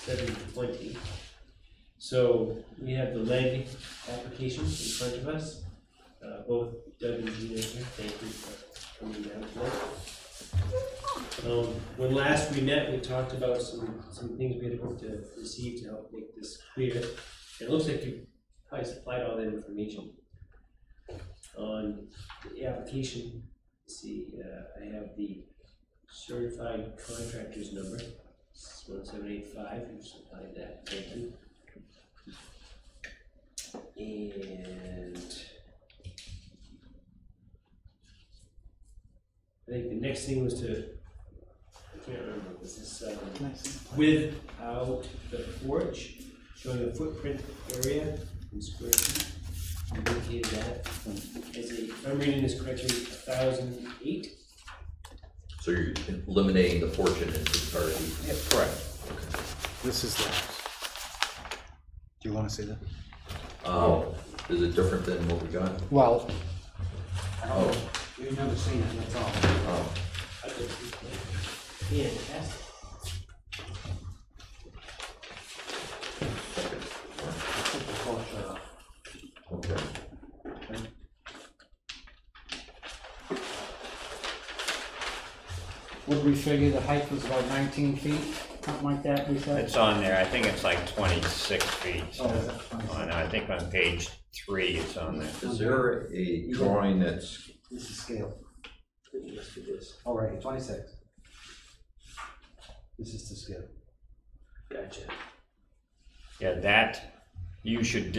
720. So we have the leg applications in front of us. Both Doug and Gina here. Thank you for coming down tonight. When last we met, we talked about some things we had hoped to receive to help make this clear. It looks like you probably supplied all that information. On the application, see, I have the certified contractor's number. It's 1785. You supplied that. Thank you. And I think the next thing was to, I can't remember, was this without the porch, showing the footprint area in square feet. You indicated that as a, if I'm reading this correctly, 1,008. So you're eliminating the porch in its entirety? Yep, correct. Okay. This is the house. Do you want to see that? Is it different than what we got? Well, Oh. you've never seen it, that's all. Oh. Fantastic. Okay. Would we figure the height was about 19 feet, something like that, we said? It's on there. I think it's like 26 feet. Oh, is it? I think on page 3 it's on there. Is there a drawing that's, This is scale. It must be this. Oh, right, 26. This is the scale. Gotcha. Yeah, that you should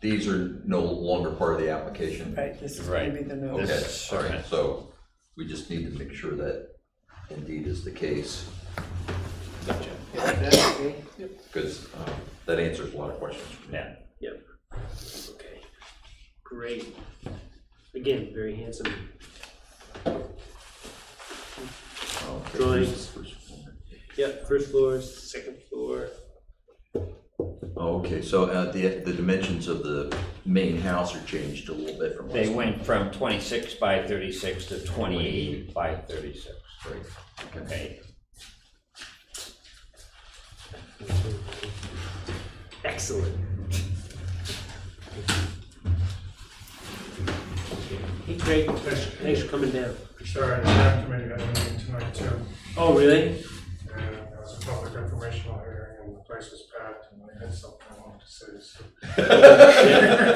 these are no longer part of the application? Right, this is Right. gonna be the new. Okay, This- all right, so we just need to make sure that indeed is the case, Gotcha. because that answers a lot of questions. Yeah. Yep. Okay. Great. Again, very handsome. Okay, Drawings. first floor. Yep. First floor, second floor. Okay, so the dimensions of the main house are changed a little bit from last They time. went from 26 by 36 to 28 by 36. Right. Okay. Excellent. Hey, Craig. Thanks for coming down. Sorry, the staff committee got a meeting tonight too, Oh, really? and there was a public informational hearing, and the place was packed, and I had something I wanted to say, so.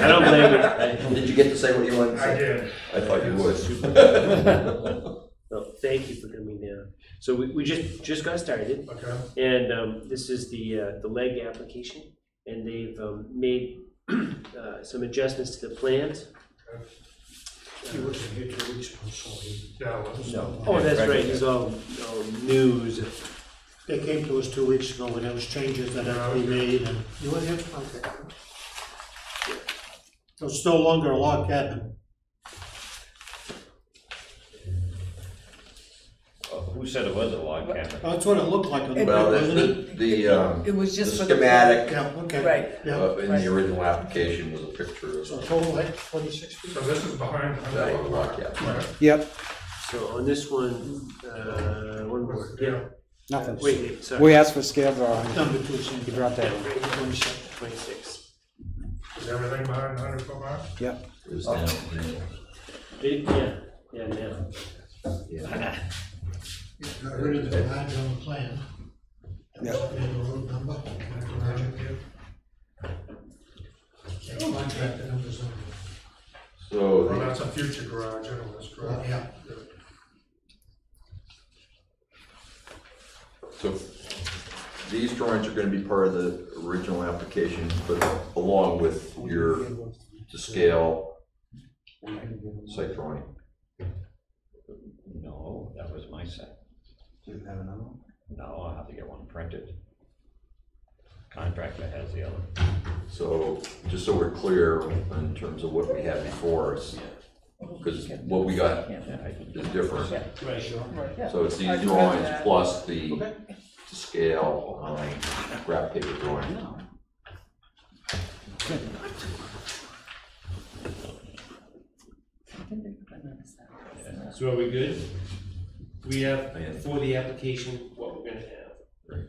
I don't blame you. Did you get to say what you wanted to I say? did. I thought you would. Well, thank you for coming down. So we just got started, Okay, and this is the leg application, and they've made some adjustments to the plans. he wasn't here 2 weeks ago, so he. Yeah, it was. No. Oh, that's right. He's all news. They came to us 2 weeks ago when there was changes that had to be made and. You were here? Okay. So it's no longer a log cabin. Who said it was a log cabin? That's what it looked like on the, Well, wasn't it? It was the just for the. schematic Yeah, okay. Right. Yeah, in the original application was a picture of so total height 26 feet? So this is behind. that block, yeah. Right. Yep, So on this one, one more. Yeah. nothing. Wait, sorry. We asked for scale drawing. Number two, same. You brought that in. 26. Is everything behind 100-foot mark? Yep. It was down, Yeah, now. yeah. Got rid of the garage on the plan. Yep. And the road number. and the garage up here. And contractor numbers on So, Well, the- that's a future garage, anyways, it. correct? Yeah. so these drawings are gonna be part of the original application, but along with your, to scale site drawing. No, that was my set. Do you have another one? No, I'll have to get one printed. Contractor has the other. So, just so we're clear in terms of what we have before us, because what we got is different. Right, sure. So it's I these do have drawings that. plus the to scale graph paper drawing. So are we good? We have Yeah. for the application what we're gonna have. Right.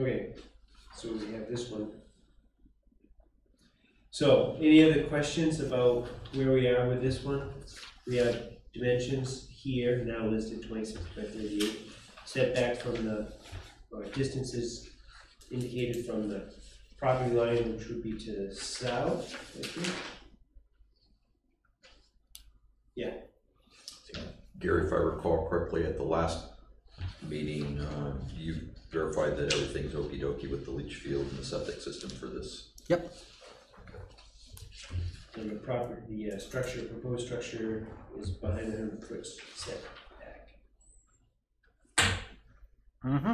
Okay, so we have this one. So, any other questions about where we are with this one? We have dimensions here, now listed 26 by 38. Setback from the, or distances indicated from the property line, which would be to the south, I think. Yeah, Gary, if I recall correctly, at the last meeting, you verified that everything's okey-dokey with the leach field and the septic system for this. Yep. and the property, the structure, proposed structure is behind the 100-foot setback. Mm-hmm.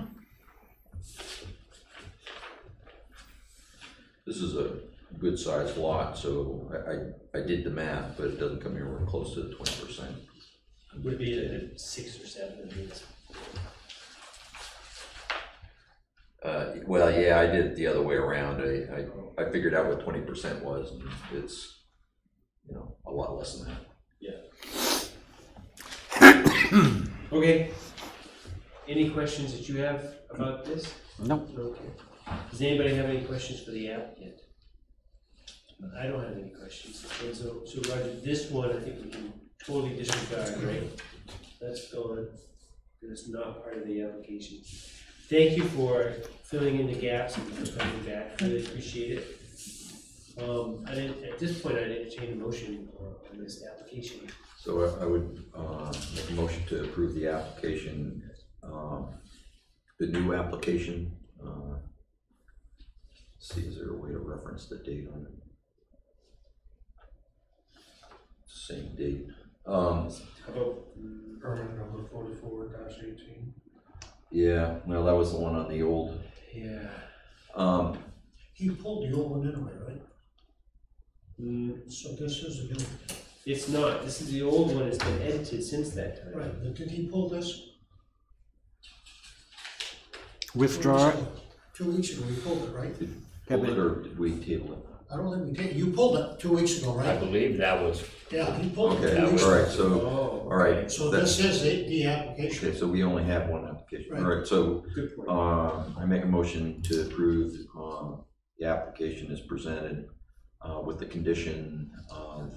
This is a good sized lot, so I did the math, but it doesn't come anywhere close to the 20%. Would be a 6 or 7, I think. Well, yeah, I did it the other way around. I figured out what 20% was, and it's, you know, a lot less than that. Okay. Any questions that you have about this? Nope. Okay. Does anybody have any questions for the applicant? I don't have any questions. Okay, so Roger, this one I think we can totally disregard, right? That's gone. It's not part of the application. Thank you for filling in the gaps and for coming back. Really appreciate it. At this point, I'd entertain a motion on this application. So I would make a motion to approve the application, the new application. Let's see, is there a way to reference the date on it? Same date. How about, Permit number 44-18. Yeah, well, that was the one on the old. yeah. He pulled the old one anyway, right? Mm, So this is the new one. it's not. This is the old one. It's been edited since that time. Right, but did he pull this? Withdraw it. 2 weeks ago, he pulled it, right? Pull it, or did we table it? I don't think we did. You pulled it 2 weeks ago, I right? believe that was, Yeah, he pulled it Okay, 2 weeks all right, ago. so, Oh, all right. So that- this is the application. Okay, so we only have one application. All Right. right, so good point. I make a motion to approve the application as presented with the condition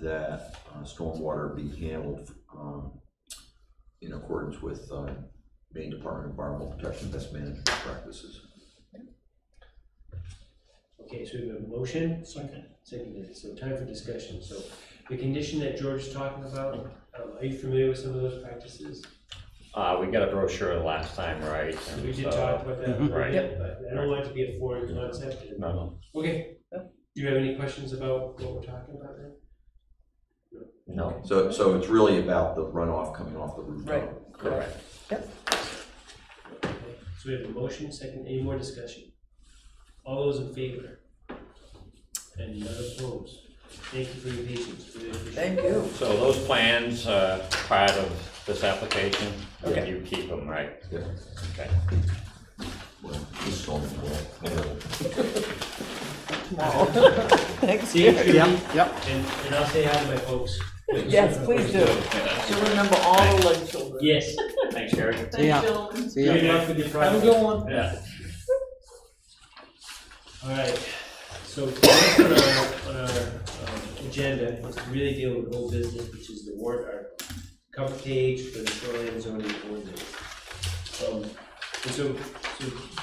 that stormwater be handled in accordance with Maine Department of Environmental Protection best management practices. Okay, so we have a motion, seconded. So time for discussion. So the condition that George is talking about, are you familiar with some of those practices? we got a brochure last time, right? And We did so- talk about that a little Right. bit, but I don't want it to be a foreign concept. No, Okay. Do you have any questions about what we're talking about then? no, So it's really about the runoff coming off the rooftop. Right. correct. Okay. So we have a motion, second, any more discussion? All those in favor? And none opposed? Thank you for your patience. Really appreciate it. Thank you. So those plans, part of this application, Okay. you keep them, right? Yeah. Okay. Well, this is only one. Tomorrow. Thanks. See you, Judy. Yep. And I'll say hi to my folks. Yes, please do. So remember all the lake children. Yes. Thanks, Sherry. See ya. Thanks, gentlemen. See Good ya. luck with your Have a project. good one. Yeah. All right, so next on our agenda is to really deal with old business, which is the warrant article. Cover page for the shoreline zoning ordinance. And so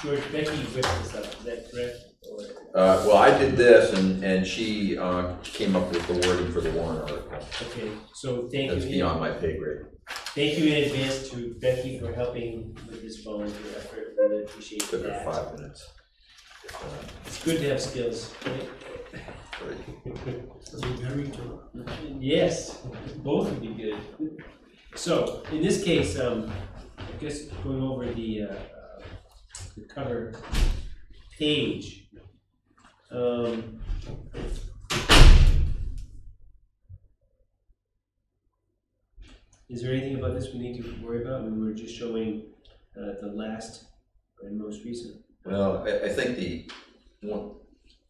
George, Becky whipped this up, is that correct? Or- Well, I did this, and she came up with the wording for the warrant article. Okay, so thank That's you, beyond my pay grade. thank you in advance to Becky for helping with this volunteer effort, really appreciate Took her that. 5 minutes. It's good to have skills, right? Right. Married to Yes, both would be good. So, in this case, I guess going over the cover page. Is there anything about this we need to worry about? We were just showing the last and most recent. Well, I think the one,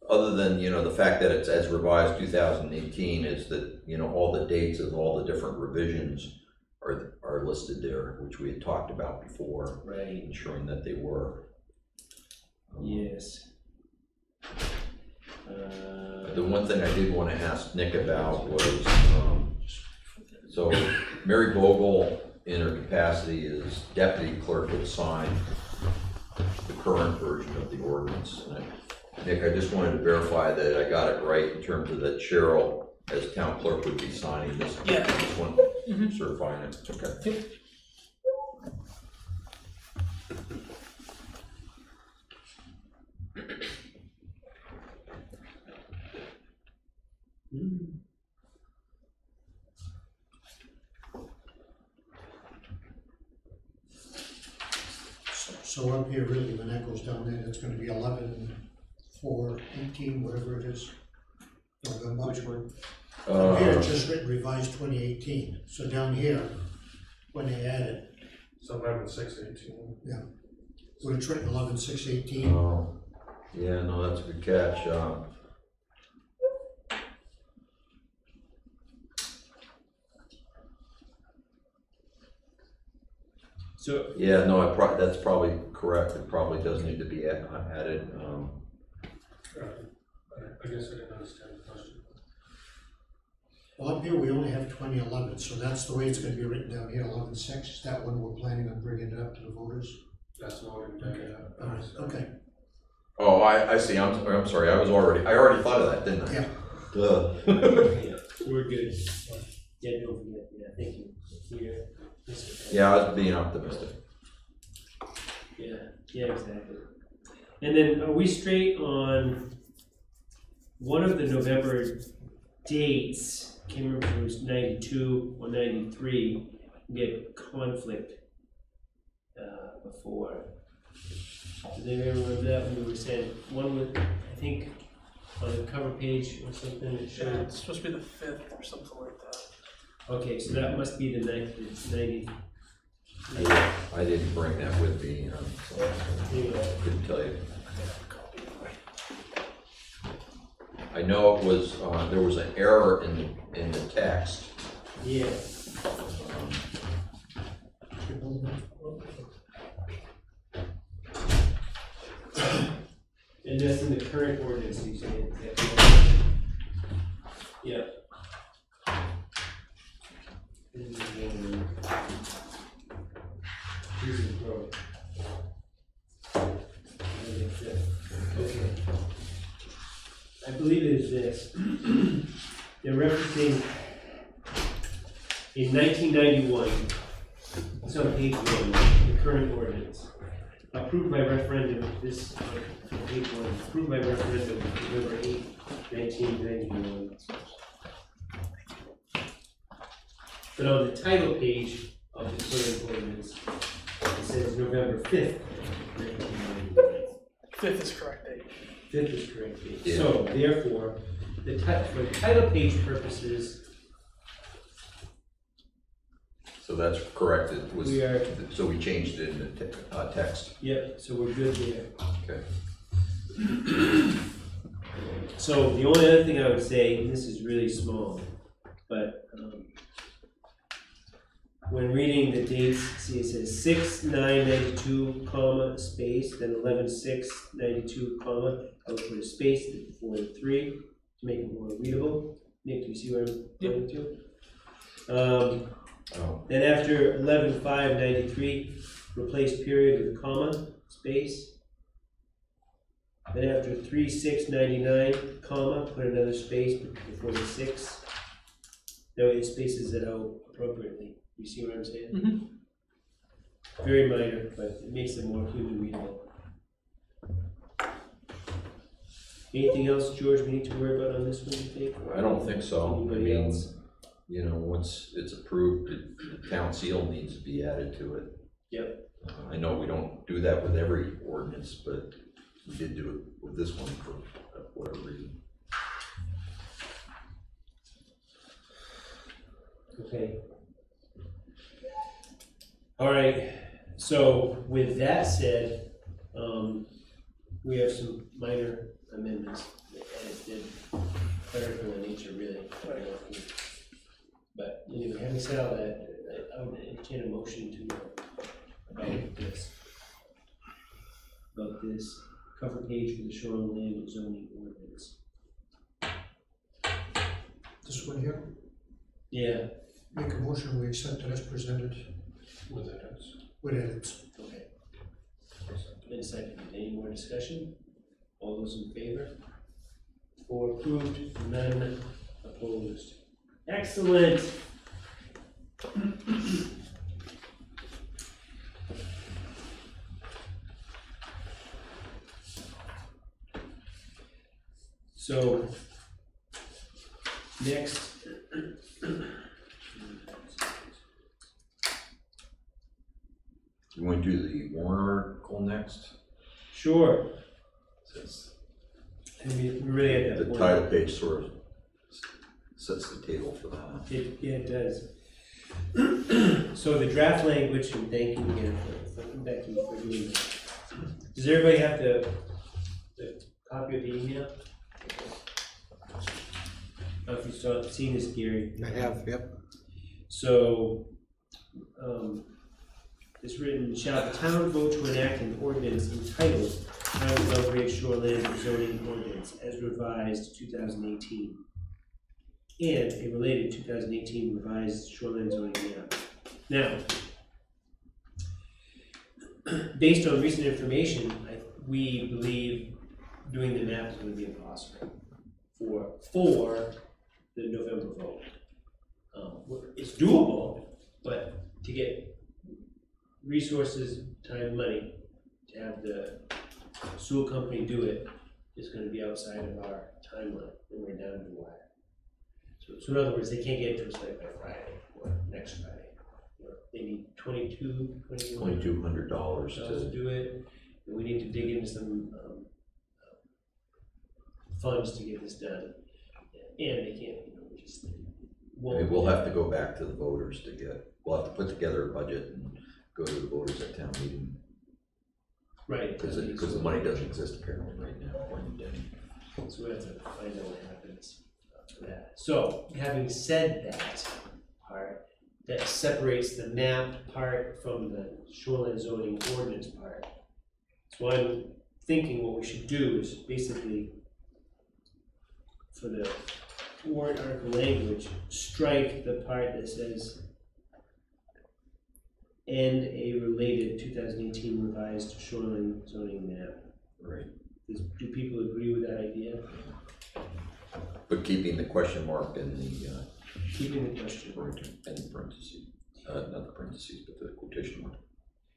other than, you know, the fact that it's as revised 2018, is that, you know, all the dates of all the different revisions are listed there, which we had talked about before, Right. ensuring that they were. Yes. The one thing I did want to ask Nick about was, so Mary Vogel, in her capacity as deputy clerk, would sign the current version of the ordinance. And Nick, I just wanted to verify that I got it right in terms of that Cheryl, as town clerk, would be signing this one, certifying it. Okay. So up here, really, when that goes down there, it's gonna be 11/4/18, whatever it is. November. Which one? Up here, it's just written revised 2018, so down here, when they add it, So 11/6/18. when it's written 11/6/18, Oh, yeah, no, that's a good catch. So, Yeah, no, that's probably correct. It probably does need to be added. I guess I didn't understand the question. well, up here, we only have 2011, so that's the way it's gonna be written down here, 11/6, is that when we're planning on bringing it up to the voters? That's what I'm doing. All right, okay, Oh, I see. I'm sorry. I already thought of that, didn't I? yeah. Duh. yeah, we're good. Yeah, don't forget, yeah, thank you. Here. Yeah, I was being optimistic. Yeah, exactly. And then are we straight on one of the November dates? Can't remember if it was 92 or 93. We had conflict before. Does anybody remember that when we were saying one was, I think, on the cover page or something? It Yeah, showed. it's supposed to be the 5th or something like that. Okay, so that must be the 90. I didn't bring that with me, so I couldn't tell you. I know it was, there was an error in the text. Yeah. And that's in the current ordinance, you say? Yeah. And then, here's the road. Okay. I believe it is this. They're referencing in 1991, it's on page 1, the current ordinance. Approved by referendum, this on page 1, approved by referendum November 8, 1991. But on the title page of the current ordinance, it says November 5th, 1991. 5th is correct date. 5th is correct date. Yeah. So therefore, for title page purposes, So that's correct. It was, we are, so we changed it in the text. yep, so we're good there. Okay. So the only other thing I would say, and this is really small, but when reading the dates, see it says 6/9/92, comma, space, then 11/6/92, comma, I would put a space before the 3 to make it more readable. Nick, do you see where I'm going to? Then after 11/5/93, replace period with a comma, space. Then after 3/6/99, comma, put another space before the 6. That way it spaces it out appropriately. You see what I'm saying? Mhm. Very minor, but it makes it more clearly readable. Anything else, George, we need to worry about on this one, you think? I don't think so. I Anybody mean, else? you know, once it's approved, the town seal needs to be added to it. Yep. I know we don't do that with every ordinance, but we did do it with this one for whatever reason. Okay. All right, so with that said, we have some minor amendments that did clerical in nature, really. But anyway, having said all that, I would entertain a motion to about this cover page for the shoreline zoning ordinance. This one here, Yeah, make a motion, we accept it as presented With edits. with edits. okay. Been seconded. Any more discussion? All those in favor? 4 approved, none opposed. Excellent. So, next. You want to do the warrant article next? Sure. And we really had that The one. title page sort of sets the table for that. Yeah, it does. So the draft language, and thank you again for Becky for doing that. Does everybody have the copy of the email? I don't know if you saw, seen this, Gary. I have, yep. So, it's written, shall the town vote to enact an ordinance entitled Town of Belgrade Shoreland Zoning Ordinance as revised 2018, and a related 2018 revised shoreline zoning map. Now, based on recent information, we believe doing the map is going to be impossible for the November vote. It's doable, but to get resources, time, money, to have the sewer company do it is going to be outside of our timeline, and we're down to the wire. So in other words, they can't get it to us like by Friday or next Friday. They need $2,200 $2,200 to do it, and we need to dig into some funds to get this done. And they can't, we just won't. We'll have to go back to the voters we'll have to put together a budget and go to the voters at town meeting. Right. Because the money doesn't exist apparently right now, according to Denny. So we have to find out what happens for that. So, having said that part, that separates the map part from the shoreline zoning ordinance part. So I'm thinking what we should do is basically, for the warrant article language, strike the part that says and a related 2018 revised shoreline zoning map. Right. Do people agree with that idea? But keeping the question mark in the, Keeping the question mark. and the parentheses, not the parentheses, but the quotation mark.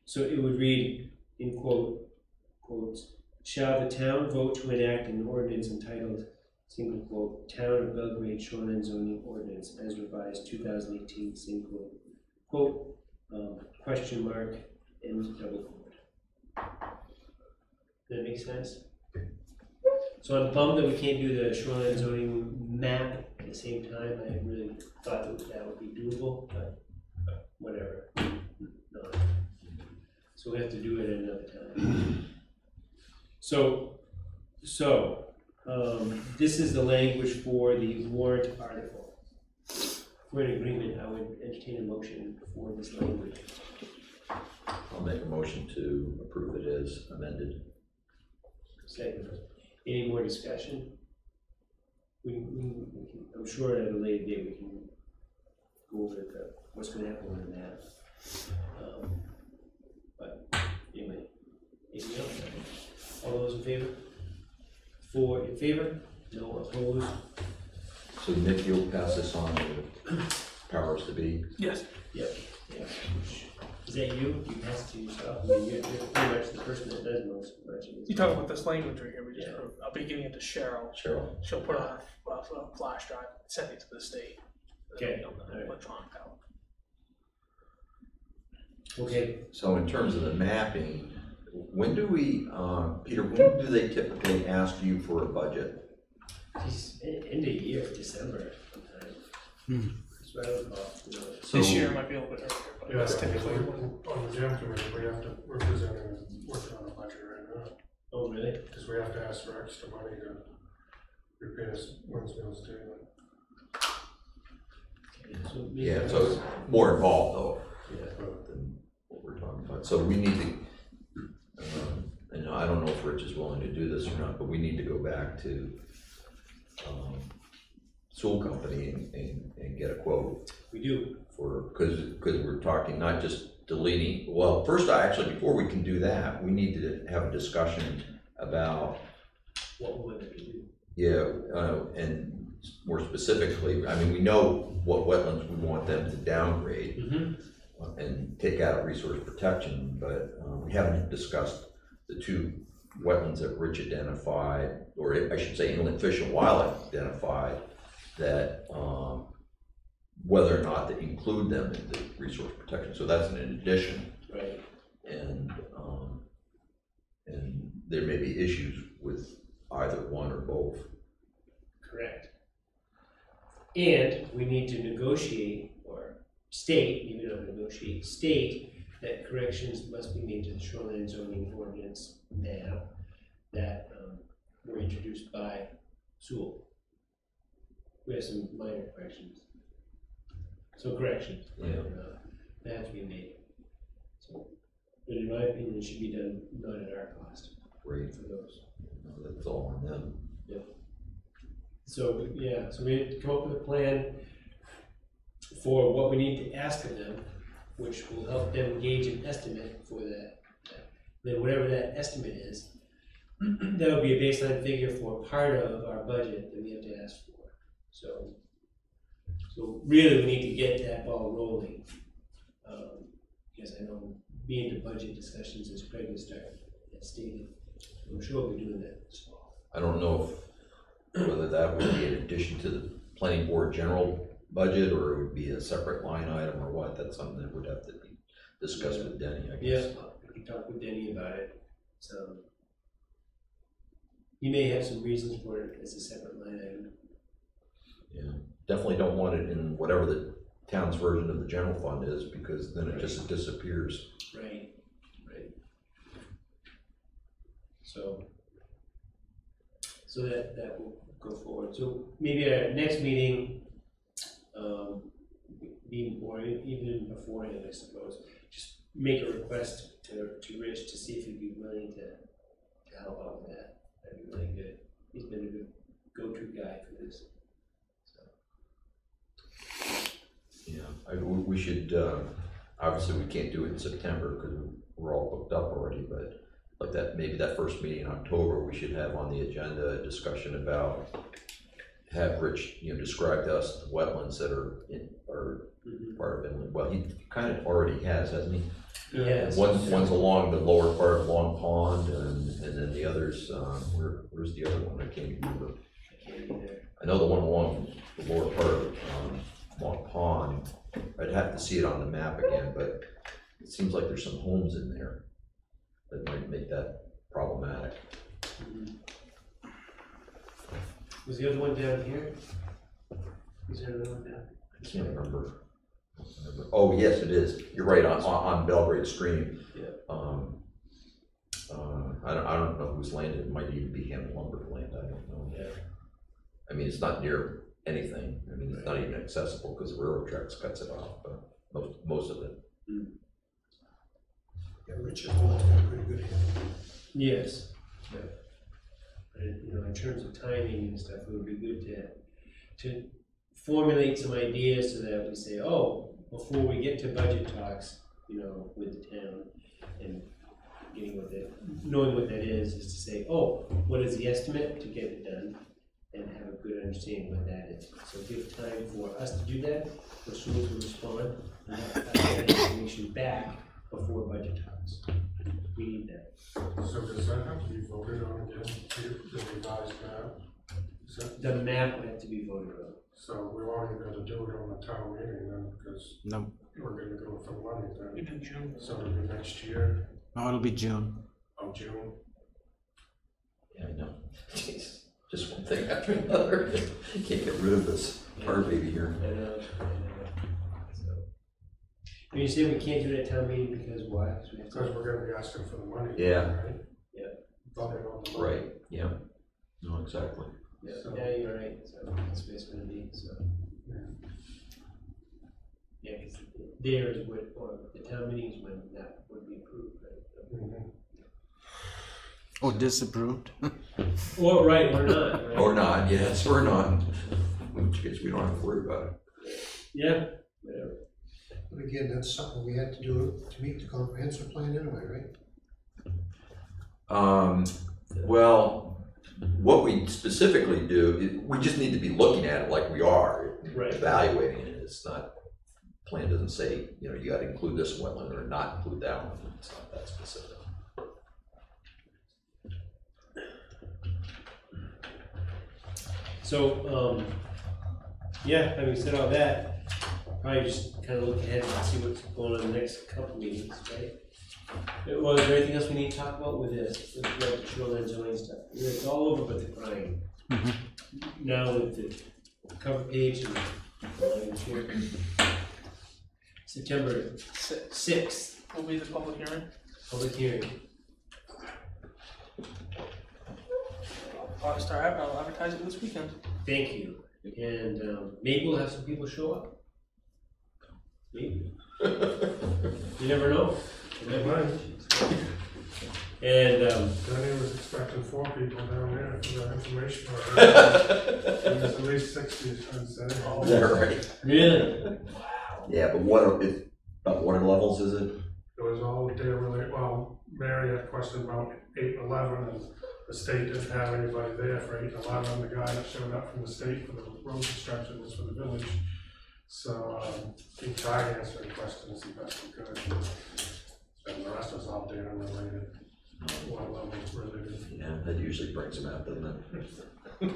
So it would read, in quotes, shall the town vote to enact an ordinance entitled, single quote, Town of Belgrade Shoreline Zoning Ordinance as revised 2018, single quote, question mark, and double quote. Does that make sense? So I'm bummed that we can't do the shoreline zoning map at the same time. I really thought that would be doable, but whatever. No. So we have to do it at another time. So, this is the language for the warrant article. If we're in agreement, I would entertain a motion for this language. I'll make a motion to approve it as amended. Second. Any more discussion? We can, I'm sure at a later date we can go over what's going to happen with that. But anyway, anything else? All those in favor? 4 in favor? No opposed? So Nick, you'll pass this on to powers to be. Yes. Yep. Yeah. Is that you? You pass it to yourself? I mean, you're pretty much the person that does most of it. You talk about this language right here, we just Yeah. approved. I'll be giving it to Cheryl. Cheryl. She'll put it on a flash drive, send it to the state. Okay. Alright. Electronic ballot. Okay. So in terms of the mapping, when do we, Peter, when do they typically ask you for a budget? Geez, end of year, December sometime. That's what I would call, So- This year might be a little bit earlier, but Yeah, it's typically. on the jam committee, we're working on a budget right now, Oh, really? because we have to ask for extra money to repair Winsmill's dam. So maybe Yeah, that's- so it's more involved though, Yeah. than what we're talking about. So we need to, and I don't know if if Rich is willing to do this or not, but we need to go back to, Sewell Company and get a quote We do, for, because we're talking not just deleting, well, first, before we can do that, we need to have a discussion about, what we want them to do. yeah, and more specifically, I mean, we know what wetlands we want them to downgrade and take out resource protection, but we haven't discussed the two wetlands that Rich identified, or I should say inland fish and wildlife identified, that whether or not to include them in the resource protection. So that's an addition. Right. And there may be issues with either one or both. Correct. And we need to negotiate or state, maybe not negotiate, state that corrections must be made to the shoreline zoning ordinance map that were introduced by Sewell. We have some minor corrections. So corrections, that have to be made. So, but in my opinion, it should be done not at our cost. Right. For those. That's all on them. So, yeah, so we have to come up with a plan for what we need to ask of them, which will help them gauge an estimate for that. Then whatever that estimate is, that'll be a baseline figure for part of our budget that we have to ask for. So really we need to get that ball rolling. Because I know being to budget discussions, as Craig has stated, I'm sure we'll be doing that this fall. I don't know whether that would be in addition to the planning board general budget, or it would be a separate line item or what. That's something that would have to be discussed with Denny, I guess. Yeah, we can talk with Denny about it. So he may have some reasons for it as a separate line item. Yeah, definitely don't want it in whatever the town's version of the general fund is, because then it just disappears. Right. So that will go forward. So maybe our next meeting, or even beforehand, I suppose, just make a request to Rich to see if he'd be willing to help out with that. That'd be really good. He's been a good go-to guy for this. Yeah, we should, obviously we can't do it in September because we're all booked up already, but like that, maybe that first meeting in October, we should have on the agenda a discussion about, have Rich, describe to us the wetlands that are part of inland. Well, he kind of already has, hasn't he? Yes. One's along the lower part of Long Pond, and then the others, where's the other one? I can't remember. I can't either. I know the one along the lower part of Long Pond. I'd have to see it on the map again, but it seems like there's some homes in there that might make that problematic. Was the other one down here? Is there another one down? I can't remember. Oh, yes, it is. You're right, on Belgrade Stream. Yeah. I don't know whose land it might even be, Hammond Lumber land, I don't know. Yeah. I mean, it's not near anything. I mean, it's not even accessible because the railroad tracks cuts it off, but most of it. Yeah, Richard Wall's got a pretty good handle. Yes. Yeah. And, in terms of timing and stuff, it would be good to formulate some ideas so that we say, oh, before we get to budget talks, with the town and knowing what that is to say, oh, what is the estimate to get it done, and have a good understanding what that is. So give time for us to do that, for Sewell to respond, and have that information back before budget talks. We need that. So does that have to be voted on again, the revised map? Is that, The map would have to be voted on. so we won't even have to do it on the town meeting then, because No, we're gonna go for money We then. do June. So it'll be next year, no, it'll be June. June. Yeah, I know. Jeez. Just one thing after another. Can't get rid of this tar baby here. I know. So, when you say we can't do it at town meeting because why? We have to- Because we're gonna be asking for the money. Yeah. Right? Yeah. Voting on the money. Right, yeah. No, exactly. Yeah, So- yeah, you're right, so that's what it's gonna be, so. Yeah, because there is what, or the town meeting is when that would be approved, right? Mhm. Or disapproved? Or right, or not, right? Or not, yes, or not. In which case, we don't have to worry about it. Yeah, whatever. But again, that's something we had to do to meet the comprehensive plan anyway, right? Well, what we specifically do, we just need to be looking at it like we are, Right. evaluating it. It's not, plan doesn't say, you know, you gotta include this wetland or not include that one. It's not that specific. So, yeah, having said all that, probably just kind of look ahead and see what's going on in the next couple meetings, right? Well, is there anything else we need to talk about with this, with the shoreline zoning stuff? It's all over but the crying. Now with the cover page and the language here. September 6th, Will be the public hearing. public hearing. I'll advertise it this weekend. Thank you. And maybe we'll have some people show up. Maybe. You never know. They might. And Danny was expecting 4 people down there for the information. There's at least 60, I'd say. Is that right? really, Yeah, but about water levels is it? It was all there really, well, Mary had a question about 8 and 11, and the state didn't have anybody there for 8 and 11. The guy that showed up from the state for the road construction was for the village. So he tried answering questions the best he could. And the rest was all data related, water levels related. Yeah, that usually brings them out, doesn't it?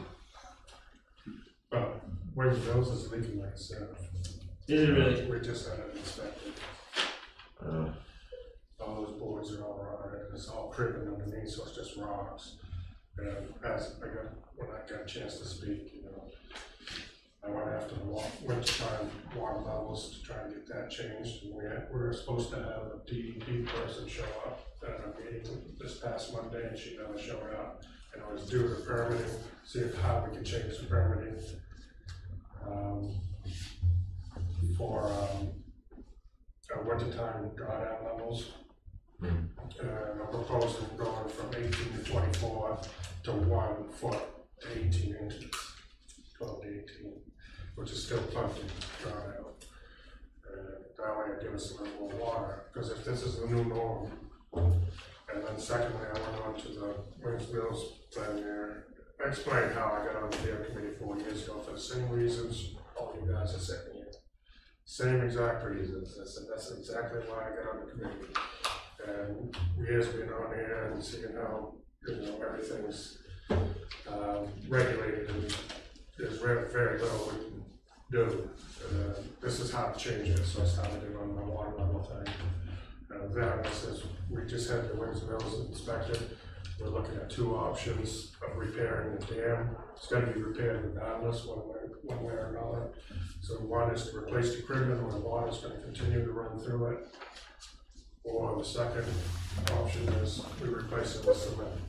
But Wayne Mills is leaking, like I said. is it really? We just had it inspected. All those boards are all rotted, and it's all cribbing underneath, so it's just rocks. And when I got a chance to speak, you know, I went after the wintertime water levels to try and get that changed. And we were supposed to have a DEP person show up at a meeting this past Monday, and she never showed up. And I was due the permitting, see how we could change the permitting for wintertime drawdown levels. I'm proposing going from 18 to 24 to 1 foot to 18 inches, 12 to 18, which is still plenty drawdown. That way it gives us a little more water, because if this is the new norm, and then secondly, I went on to the Wings Mills plan there. I explained how I got on the dam committee 4 years ago for the same reasons all you guys are saying here. Same exact reasons. I said that's exactly why I got on the committee. And years being on here and seeing how, you know, everything's regulated, and there's very little we can do. This is how to change it, so I started it on my water level thing. Then this is, we just had the Wings Mills inspected. We're looking at 2 options of repairing the dam. It's got to be repaired regardless, one way or another. So one is to replace the cribbing where the water's going to continue to run through it. Or the second option is we replace it with cement,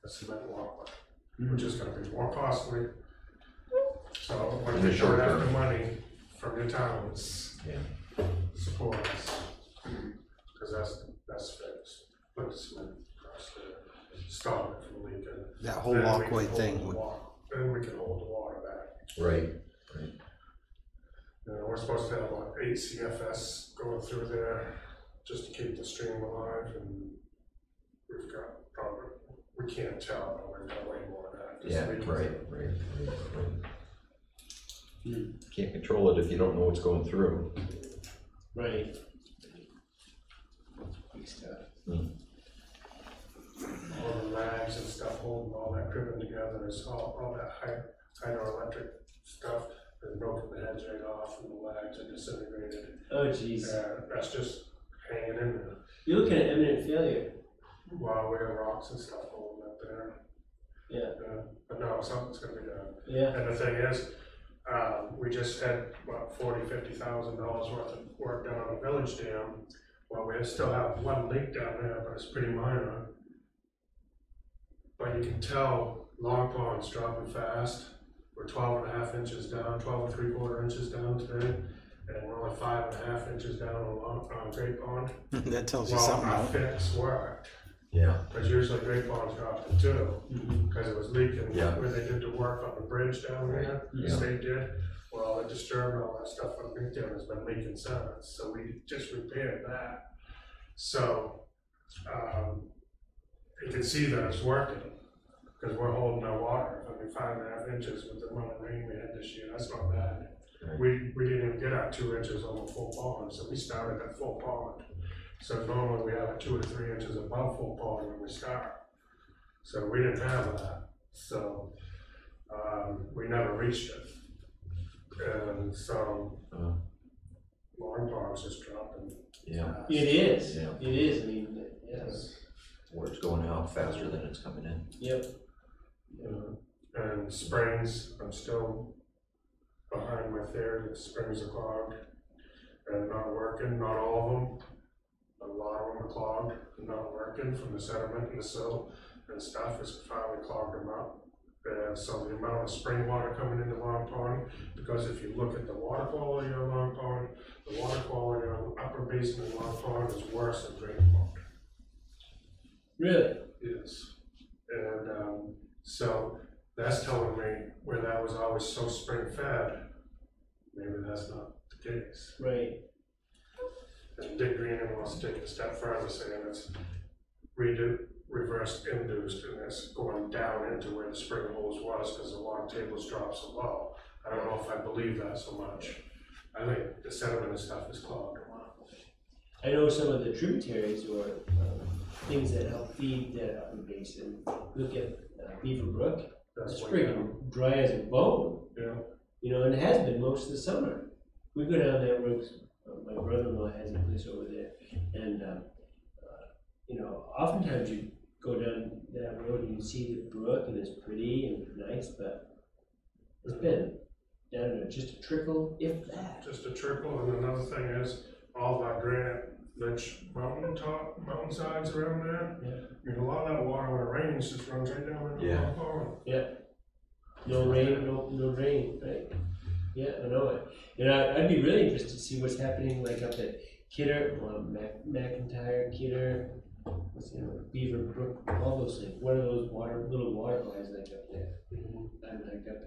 a cement walkway, which is going to be more costly. So when you short after money from your towns, support us, because that's fixed. Put the cement across there, stop it from leaking. That whole walkway thing. Then we can hold the water back. Right. We're supposed to have about 8 CFS going through there, just to keep the stream alive, and we've got probably, we can't tell, but we've got way more than that. Yeah, right. Can't control it if you don't know what's going through. Right. Big stuff. All the lags and stuff holding all that cribbing together is all that hydroelectric stuff has broken the heads right off, and the lags are disintegrated. Oh, jeez. That's just hanging in there. You're looking at imminent failure. While we have rocks and stuff holding up there. Yeah. But no, something's gonna be done. Yeah. And the thing is, we just had about $40,000-$50,000 worth of work done on the village dam. Well, we still have one leak down there, but it's pretty minor. But you can tell Long Pond's dropping fast. We're 12.5 inches down, 12 3/4 inches down today. And we're only 5.5 inches down on Great Pond. That tells you Well, something. our Right? fix worked. Yeah, Because usually Great Pond's dropped it too, because it was leaking Yeah. when they did the work on the bridge down there, the Yeah. state did. Well, it disturbed all that stuff underneath there, and it's been leaking since, so we just repaired that. So, you can see that it's working, because we're holding our water, 5.5 inches with the amount of rain we had this year, that's not bad. Right. We didn't even get our 2 inches on the full pond, so we started at full pond. So normally we have 2 or 3 inches above full pond when we start. So we didn't have that, so, we never reached it. And so, Long Pond's just dropping. yeah, It is, Yeah. it is, I mean, yes, where it's going out faster than it's coming in. yep. And springs, I'm still behind my theory that springs are clogged and not working, not all of them. A lot of them are clogged and not working from the sediment and the silt and stuff has finally clogged them up. And so the amount of spring water coming into Long Pond, because if you look at the water quality of Long Pond, the water quality of the upper basin of Long Pond is worse than Great Pond. Really? Yes. And so that's telling me where that was always so spring fed, maybe that's not the case. Right. And Dick Greenan wants to take it a step further, saying it's reverse induced, and it's going down into where the spring hose was because the water tables dropped so low. I don't know if I believe that so much. I think the sediment and stuff is clogged. I know some of the tributaries or things that help feed that upper basin. Look at Beaver Brook. That's It's what, freaking dry as a bone. yeah. You know, and it has been most of the summer. We go down that road. My brother-in-law has a place over there, and you know, oftentimes you go down that road and you see the brook, and it's pretty and nice, but it's been down there just a trickle, if that. Just a trickle, and another thing is, all that granite ledge mountainsides around there. Yeah. I mean, a lot of that water when it rains just runs right down into the Long Pond. Yeah. No rain, no rain, right? Yeah, I know it. And I'd be really interested to see what's happening like up at Kidder, McIntyre, Kidder, Beaver Brook, all those things. What are those little water bodies like up there? I'm like up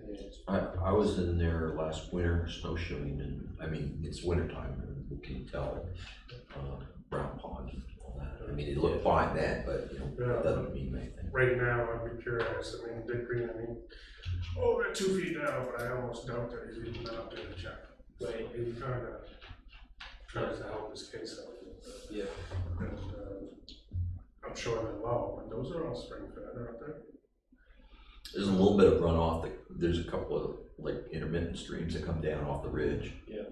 there. I was in there last winter snowshoeing, and I mean, it's wintertime, and you can tell, brown pond and all that. I mean, it looked fine then, but, you know, it doesn't mean anything. Right now, I'd be curious, I mean, Dick Green, they're 2 feet down, but I almost doubt that he's even been up there to check. Right. He kind of tries to help his case out a little bit. Yeah. And, I'm sure they're low, but those are all spring fed, aren't they? There's a little bit of runoff, there's a couple of like intermittent streams that come down off the ridge. Yeah.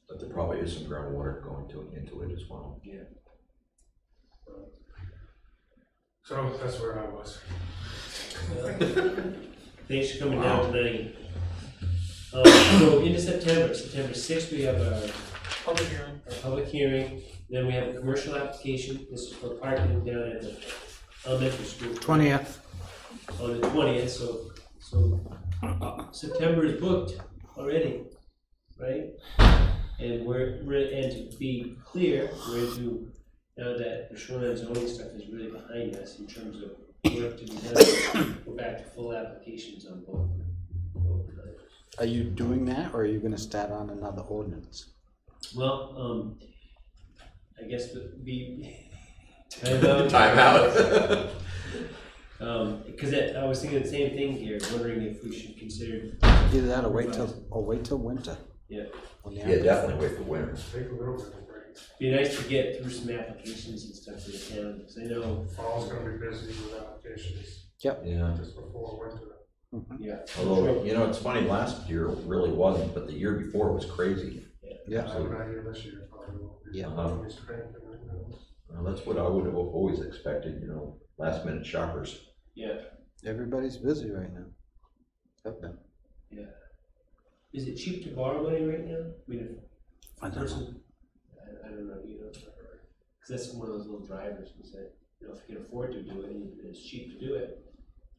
But there probably is some groundwater going into it as well. Yeah. So that's where I was. Thanks for coming down tonight. So into September 6th, we have our public hearing. Then we have a commercial application. This is for parking down at the elementary school. 20th. On the 20th, so September is booked already, right? And and to be clear, we're into, now that the shoreline zoning stuff is really behind us in terms of work to be done, we're back to full applications on both items. Are you doing that, or are you gonna start on another ordinance? Well, I guess timeout. Timeout. Because I was thinking the same thing here, wondering if we should consider. Either that or wait till winter. Yeah. When the Yeah, definitely wait for winter. Take a little bit of a break. Be nice to get through some applications and stuff for the town, because I know, Fall's gonna be busy with applications Yeah. just before winter. yeah. Although, you know, it's funny, last year really wasn't, but the year before was crazy. Yeah. I'm not here this year, probably won't be. Yeah. It's crazy, you know. Well, that's what I would have always expected, you know, last minute shoppers. Yeah, Everybody's busy right now. Have been. yeah. Is it cheap to borrow money right now? I mean, if I a don't know. person, I don't know, you know, because that's one of those little drivers who said, you know, if you can afford to do it and it's cheap to do it,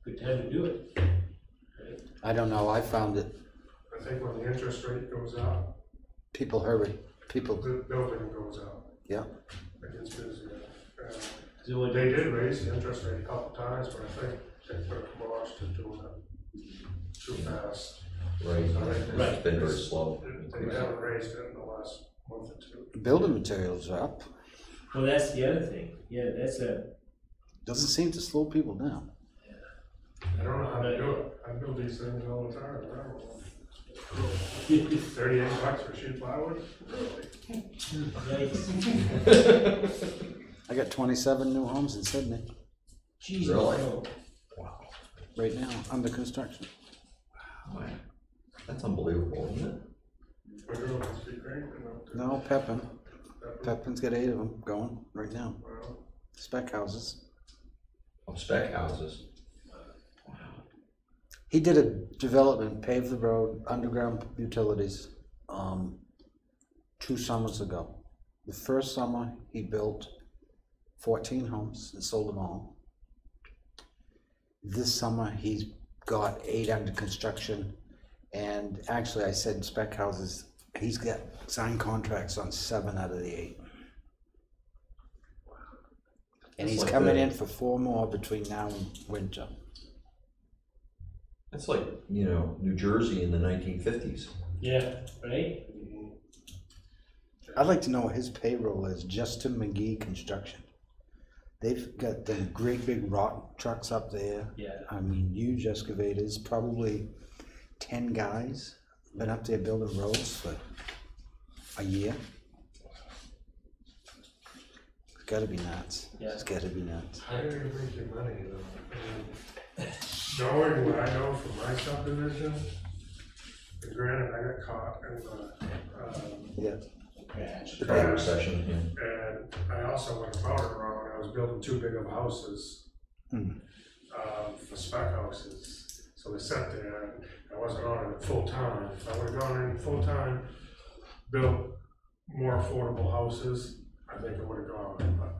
good time to do it. Right? I don't know, I found it, I think when the interest rate goes up, people hurry, people, the building goes up. yeah. It gets busier. So what, They did raise the interest rate a couple times, but I think they put a kibosh to doing it too fast. Right, Right. it's been very slow. They haven't raised it in the last month or two. Building materials are up. well, that's the other thing, yeah, that's Doesn't seem to slow people down. I don't know how to do it. I build these things all the time. I don't know. 38 bucks for sheet plywood? Really? yikes. I got 27 new homes in Sydney Jesus, Really? no. right now, under construction. Wow. That's unbelievable, isn't it? My girl must be great. No, Pepin. Pepin's got 8 of them going right now. Well, Spec houses. Oh, spec houses. He did a development, paved the road, underground utilities, 2 summers ago. The first summer, he built 14 homes and sold them all. This summer, he's got 8 under construction, and actually, I said spec houses, he's got signed contracts on 7 out of the 8. And That's he's like coming the- in for 4 more between now and winter. That's like, you know, New Jersey in the 1950s. Yeah, right? I'd like to know what his payroll is just to McGee Construction. They've got the great big rock trucks up there. Yeah. I mean, huge excavators, probably 10 guys, been up there building roads for a year. It's gotta be nuts. Yeah. It's gotta be nuts. how do you make your money, you know? Knowing what I know from my subdivision, and granted, I got caught in the, Yeah. The Great Recession, yeah. and I also went about it wrong. I was building too big of houses, for spec houses. So they sat there, and I wasn't on it full time. If I would've gone in full time, built more affordable houses, I think it would've gone, but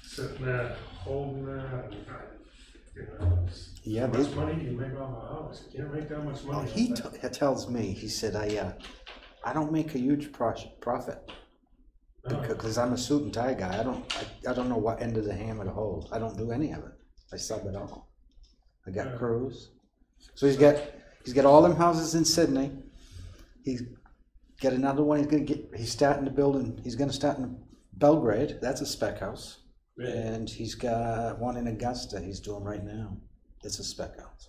sitting there, holding that, and you know, Yeah, how they, much money do you make off a house? You can't make that much well, money. he off that. tells me, he said, I don't make a huge profit. No. Because I'm a suit and tie guy, I don't know what end of the hammer to hold. I don't do any of it. I sub it all. I got Yeah. crews. So he's got all them houses in Sydney. He's got another one. He's starting to build he's gonna start in Belgrade. That's a spec house. Really? And he's got one in Augusta he's doing right now. It's a spec house.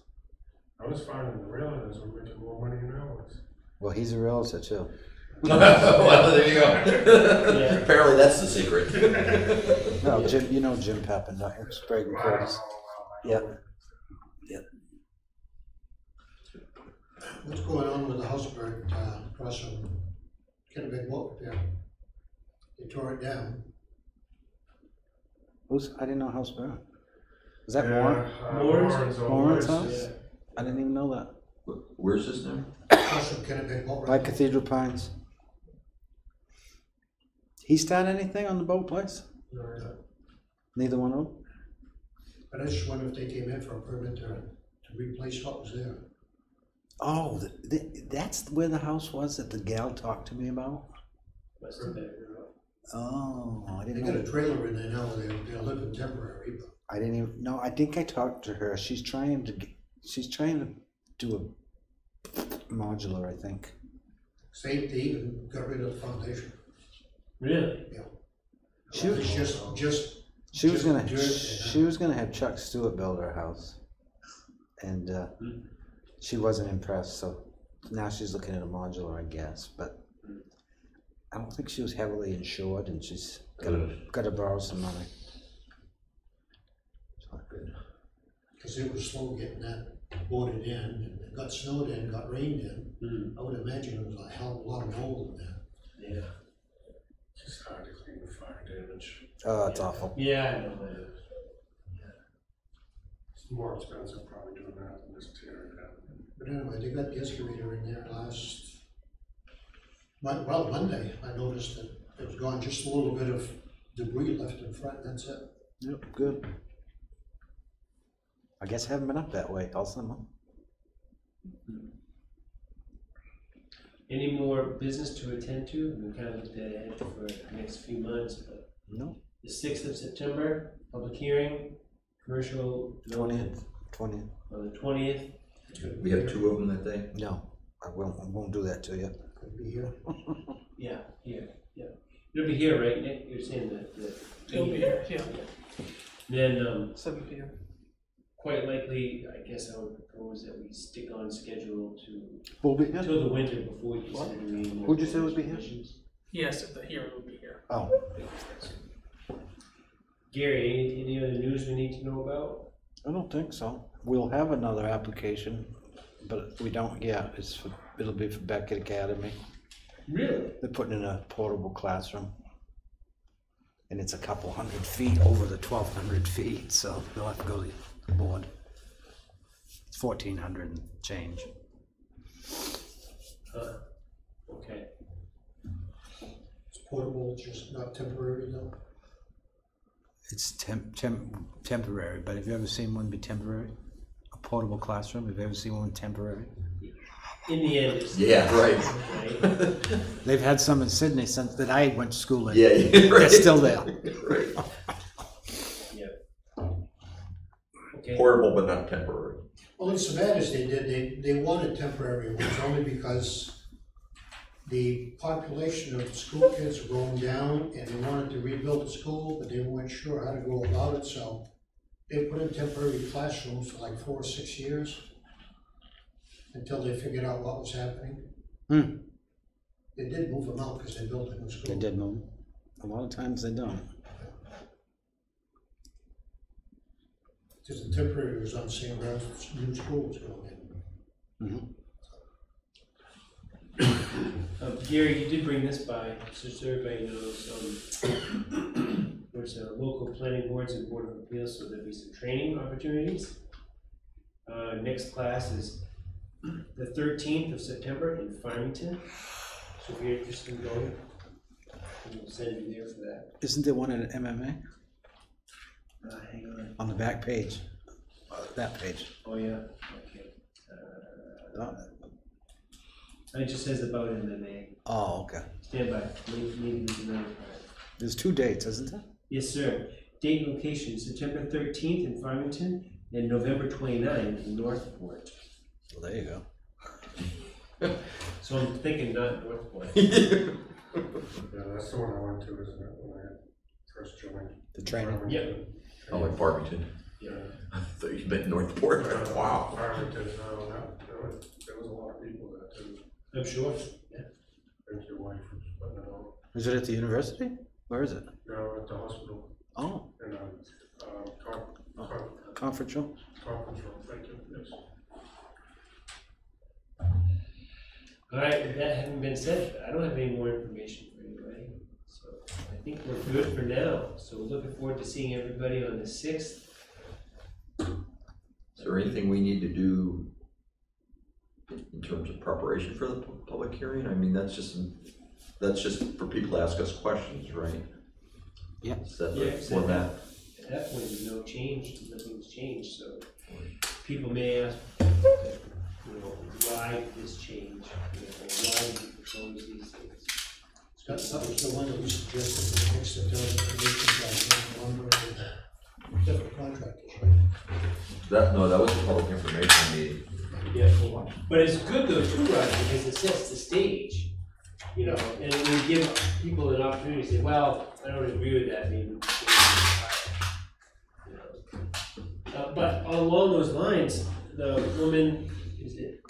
I was finding the realtors were making more money than I was. Well, he's a realtor too. Well, there you go. Yeah. Apparently that's the secret. No, Jim, you know Jim Pepin, don't you? Sprague and I don't Curtis. know, Yeah. What's going on with the house burnt, across from Kennebec Walk there? They tore it down. I didn't know House Burn. Is that Yeah, more? Warren's old Warren's place. house? Yeah. I didn't even know that. Where's this now? Across from Kennebec Walk. By Cathedral Pines. He start anything on the boat place? Yeah. Neither one of them? But I just wonder if they came in for a permit to replace what was there. Oh, that's where the house was that the gal talked to me about? Must have been. Oh, I They didn't got know. a trailer in there now, they're living temporary, but I didn't even know. I think I talked to her. She's trying to do a modular, I think. they even got rid of the foundation. Really? She was- It's just She was Just gonna dirt and, she was gonna have Chuck Stewart build her house, and she wasn't impressed. So now she's looking at a modular, I guess. But I don't think she was heavily insured, and she's got to borrow some money. It's not good. because it was slow getting that boarded in, and it got snowed in, got rained in. I would imagine it was a hell of a lot of mold in there. Yeah. It's just hard to clean the fire damage. Oh, it's awful. Yeah, I know that. It's more expensive probably doing that than just tearing it out. But anyway, they got the excavator in there Monday. I noticed that it was gone, just a little bit of debris left in front, that's it. Yep, good. I guess I haven't been up that way all summer. Any more business to attend to? We kind of looked ahead for the next few months, but No. the 6th of September, public hearing, commercial development 20th. on the 20th. We have two of them that day? No, I won't do that to you. Could be here. Yeah, here, yeah. It'll be here, right, Nick? You're saying the. It'll be here, yeah, Then, 7 p.m. quite likely, I guess I would propose that we stick on schedule to, We'll be here? till the winter before we consider meeting. more Who'd you say would be here? commissions. Yes, if the hearing will be here. Oh, Gary, any other news we need to know about? I don't think so. We'll have another application, but we don't yet. It'll be for Beckett Academy. Really? They're putting in a portable classroom. And it's a couple 100 feet over the 1,200 feet, so they'll have to go to the board. It's 1,400 and change. Okay. It's portable, just not temporary though. It's temporary, but have you ever seen one be temporary? A portable classroom, have you ever seen one temporary? In the end, it's. Yeah, right. Right? They've had some in Sydney since that I went to school in. Yeah, yeah, right. They're still there. Right. Yeah. Okay. Portable but not temporary. Well, in Savannas, they wanted temporary ones only because the population of school kids were going down and they wanted to rebuild the school, but they weren't sure how to go about it, so they put in temporary classrooms for like 4 or 6 years until they figured out what was happening. They did move them out because they built a new school. They did move. A lot of times they don't. Because the temporary was on the same grounds as the new school was going in. Gary, you did bring this by, so everybody knows, there's local planning boards and board of appeals, so there'll be some training opportunities. Next class is the 13th of September in Farmington, so if you're interested in going, we'll send you there for that. Isn't there one at MMA? Hang on. On the back page. That page. Oh, yeah, okay. Oh, It just says about MMA. oh, okay. Stand by, maybe there's another part. There's 2 dates, isn't there? Yes, sir. Date and location, September 13th in Farmington and November 29th in Northport. Well, there you go. So I'm thinking not Northport. Yeah, that's the one I went to, isn't it, when I first joined? The training. Farmington. Oh, in Farmington. Yeah. I thought you meant Northport. Wow. Farmington, no, there was a lot of people there too. I'm sure. Yeah. Thank your wife for putting it on. Is it at the university? Where is it? No, at the hospital, Oh, in a, conference room? conference room, thank you, yes. All right, with that having been said, I don't have any more information for anybody. So I think we're good for now. So we're looking forward to seeing everybody on the 6th. Is there anything we need to do in terms of preparation for the public hearing? I mean, that's just for people to ask us questions, right? Yeah. Is that Yeah, the format? At that point, there's no change, nothing's changed, so people may ask, why this change? Why did you propose these things? That was the one that we suggested to fix the information by number of different contractors, right? That was a public information meeting. Yeah, but it's good though too, Roger, because it sets the stage, and we give people an opportunity to say, well, I don't agree with that, maybe. But along those lines, the woman, is it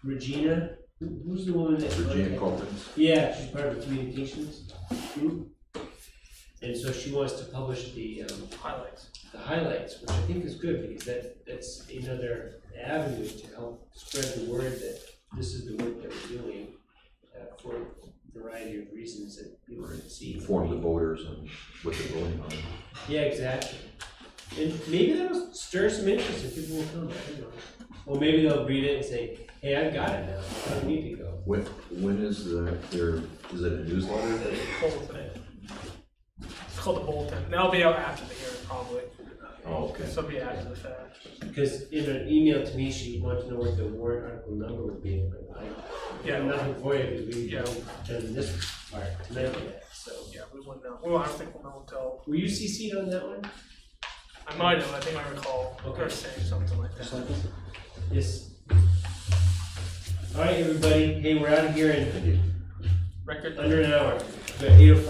Regina? Who's the woman that? Regina Colvins. Yeah, she's part of the communications group. And so she wants to publish the highlights, which I think is good because that's another avenue to help spread the word that this is the work that we're doing for a variety of reasons that people can see. Inform the voters and what they're voting on. Yeah, exactly. And maybe that'll stir some interest and people will come, I don't know. Or maybe they'll read it and say, hey, I've got it now, I don't need to go. When is is it a newsletter? Bulletin. It's called the bulletin. That'll be out after the hearing, probably. Oh, okay. So it'll be after the fact. Because in an email to me, she wanted to know what the warrant article number would be, but I have nothing for you because we haven't done this part tonight yet, so. Yeah, we wouldn't know. Well, I don't think we'll know until. Were you CC'd on that one? I might have, I think I recall her Okay. saying something like that. Yes. All right, everybody, hey, we're out of here in Record. under an hour. We're at 8:05.